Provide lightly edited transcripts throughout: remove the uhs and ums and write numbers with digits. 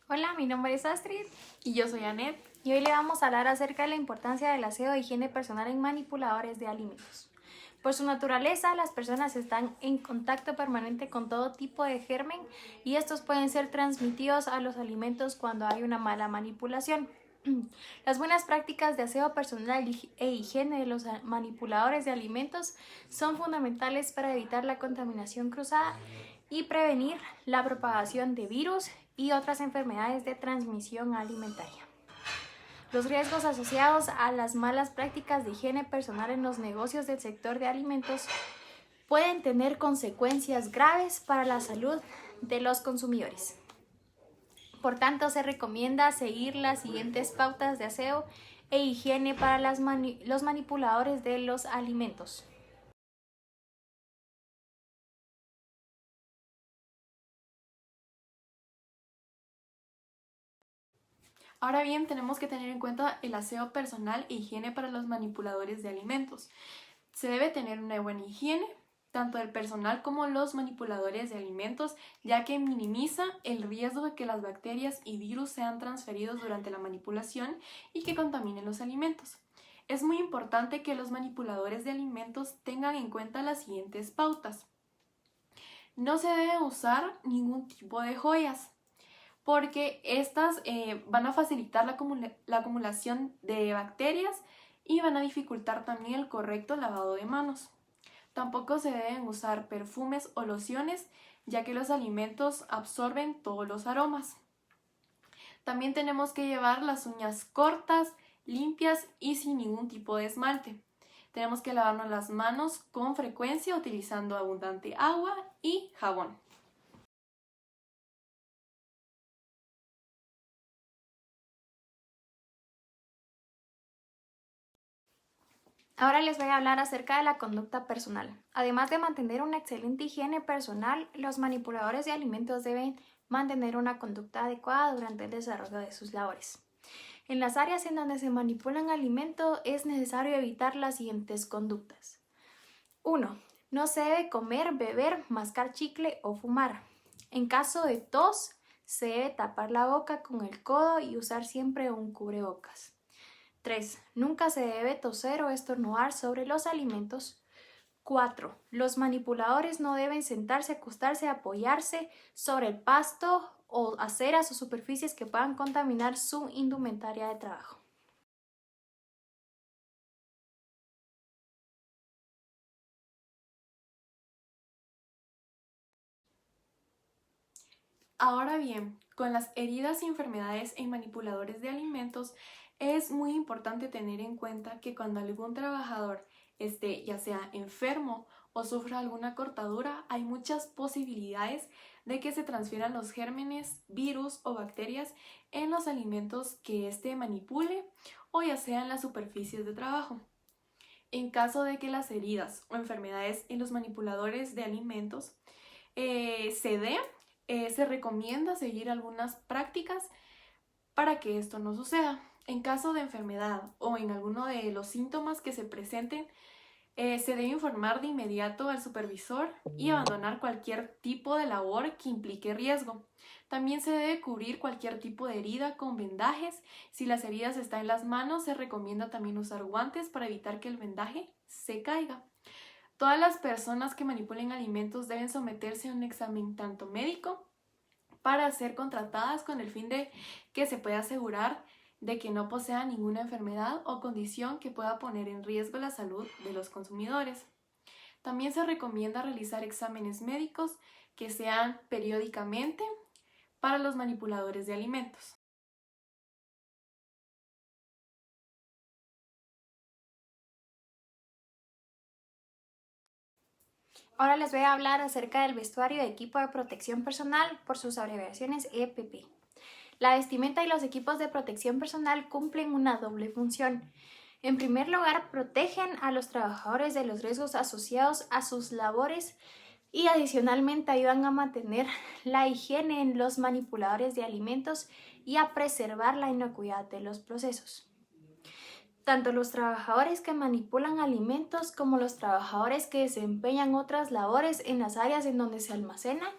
Hola, mi nombre es Astrid Y yo soy Anet. y hoy le vamos a hablar acerca de la importancia del aseo e higiene personal en manipuladores de alimentos. Por su naturaleza, las personas están en contacto permanente con todo tipo de germen y estos pueden ser transmitidos a los alimentos cuando hay una mala manipulación. Las buenas prácticas de aseo personal e higiene de los manipuladores de alimentos son fundamentales para evitar la contaminación cruzada y prevenir la propagación de virus y otras enfermedades de transmisión alimentaria. Los riesgos asociados a las malas prácticas de higiene personal en los negocios del sector de alimentos pueden tener consecuencias graves para la salud de los consumidores. Por tanto, se recomienda seguir las siguientes pautas de aseo e higiene para los manipuladores de los alimentos. Ahora bien, tenemos que tener en cuenta el aseo personal e higiene para los manipuladores de alimentos. Se debe tener una buena higiene, tanto del personal como los manipuladores de alimentos, ya que minimiza el riesgo de que las bacterias y virus sean transferidos durante la manipulación y que contaminen los alimentos. Es muy importante que los manipuladores de alimentos tengan en cuenta las siguientes pautas. No se debe usar ningún tipo de joyas, porque estas van a facilitar la acumulación de bacterias y van a dificultar también el correcto lavado de manos. Tampoco se deben usar perfumes o lociones, ya que los alimentos absorben todos los aromas. También tenemos que llevar las uñas cortas, limpias y sin ningún tipo de esmalte. Tenemos que lavarnos las manos con frecuencia utilizando abundante agua y jabón. Ahora les voy a hablar acerca de la conducta personal. Además de mantener una excelente higiene personal, los manipuladores de alimentos deben mantener una conducta adecuada durante el desarrollo de sus labores. En las áreas en donde se manipulan alimentos es necesario evitar las siguientes conductas. 1. No se debe comer, beber, mascar chicle o fumar. En caso de tos, se debe tapar la boca con el codo y usar siempre un cubrebocas. 3. Nunca se debe toser o estornudar sobre los alimentos. 4. Los manipuladores no deben sentarse, acostarse, apoyarse sobre el pasto o aceras o superficies que puedan contaminar su indumentaria de trabajo. Ahora bien, con las heridas y enfermedades en manipuladores de alimentos, es muy importante tener en cuenta que cuando algún trabajador esté ya sea enfermo o sufra alguna cortadura, hay muchas posibilidades de que se transfieran los gérmenes, virus o bacterias en los alimentos que éste manipule o ya sea en las superficies de trabajo. En caso de que las heridas o enfermedades en los manipuladores de alimentos se den, se recomienda seguir algunas prácticas para que esto no suceda. En caso de enfermedad o en alguno de los síntomas que se presenten, se debe informar de inmediato al supervisor y abandonar cualquier tipo de labor que implique riesgo. También se debe cubrir cualquier tipo de herida con vendajes. Si las heridas están en las manos, se recomienda también usar guantes para evitar que el vendaje se caiga. Todas las personas que manipulen alimentos deben someterse a un examen tanto médico para ser contratadas con el fin de que se pueda asegurar de que no posea ninguna enfermedad o condición que pueda poner en riesgo la salud de los consumidores. También se recomienda realizar exámenes médicos que sean periódicamente para los manipuladores de alimentos. Ahora les voy a hablar acerca del vestuario y equipo de protección personal por sus abreviaciones EPP. La vestimenta y los equipos de protección personal cumplen una doble función. En primer lugar, protegen a los trabajadores de los riesgos asociados a sus labores y adicionalmente ayudan a mantener la higiene en los manipuladores de alimentos y a preservar la inocuidad de los procesos. Tanto los trabajadores que manipulan alimentos como los trabajadores que desempeñan otras labores en las áreas en donde se almacenan,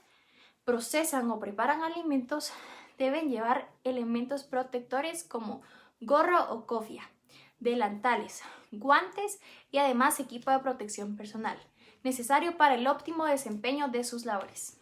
procesan o preparan alimentos deben llevar elementos protectores como gorro o cofia, delantales, guantes y además equipo de protección personal, necesario para el óptimo desempeño de sus labores.